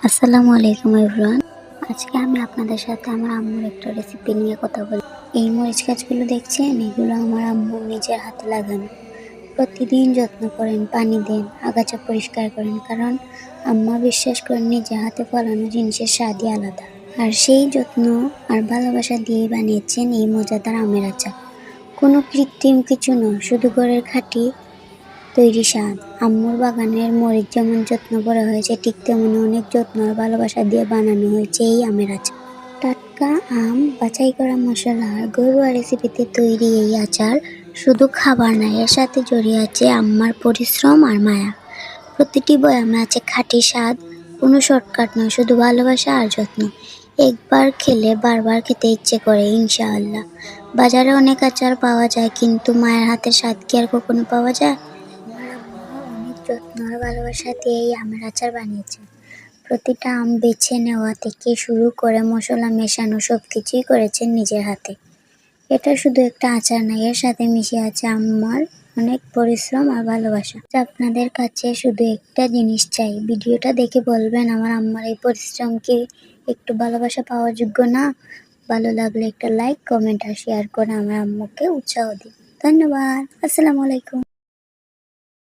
আসসালামু আলাইকুম এভরিওয়ান। আজকে আমি আপনাদের সাথে আমার আম্মুর একটা রেসিপি নিয়ে কথা বলি। এই মরিচ গাছগুলো দেখছেন, এগুলো আমার আম্মু নিজের হাতে লাগানো। প্রতিদিন যত্ন করেন, পানি দেন, আগাছা পরিষ্কার করেন, কারণ আম্মা বিশ্বাস করেন নিজের হাতে ফলানো জিনিসের স্বাদই আলাদা। আর সেই যত্ন আর ভালোবাসা দিয়েই বানিয়েছেন এই মজাদার আমের আচার। কোনো কৃত্রিম কিছু নয়, শুধু ঘরের খাঁটি তৈরি স্বাদ। আম্মুর বাগানের মরিচ যেমন যত্ন করা হয়েছে, ঠিক তেমনি অনেক যত্ন আর ভালোবাসা দিয়ে বানানো হয়েছে এই আমের আচার। টাটকা আম, বাছাই করা মশলা আর ঘরোয়া রেসিপিতে তৈরি এই আচার শুধু খাবার না, এর সাথে জড়িয়ে আছে আম্মার পরিশ্রম আর মায়া। প্রতিটি বয়ামে আছে খাঁটি স্বাদ, কোনো শর্টকাট নয়, শুধু ভালোবাসা আর যত্ন। একবার খেলে বারবার খেতে ইচ্ছে করে ইনশাআল্লাহ। বাজারে অনেক আচার পাওয়া যায়, কিন্তু মায়ের হাতের স্বাদ কি আর কখনো পাওয়া যায়? আমার আম্মা অনেক যত্ন আর ভালোবাসা দিয়ে এই আমের আচার বানিয়েছেন। প্রতিটা আম বেছে নেওয়া থেকে শুরু করে মশলা মেশানো সবকিছুই করেছেন নিজের হাতে। এটা শুধু একটা আচার না, এর সাথে মিশে আছে আম্মার অনেক পরিশ্রম আর ভালোবাসা। আপনাদের কাছে শুধু একটা জিনিস চাই, ভিডিওটা দেখে বলবেন আমার আম্মার এই পরিশ্রম কি একটু ভালোবাসা পাওয়ার যোগ্য না? ভালো লাগলে একটা লাইক, কমেন্ট আর শেয়ার করে আমার আম্মুকে উৎসাহ দিন। ধন্যবাদ। আসসালামু আলাইকুম।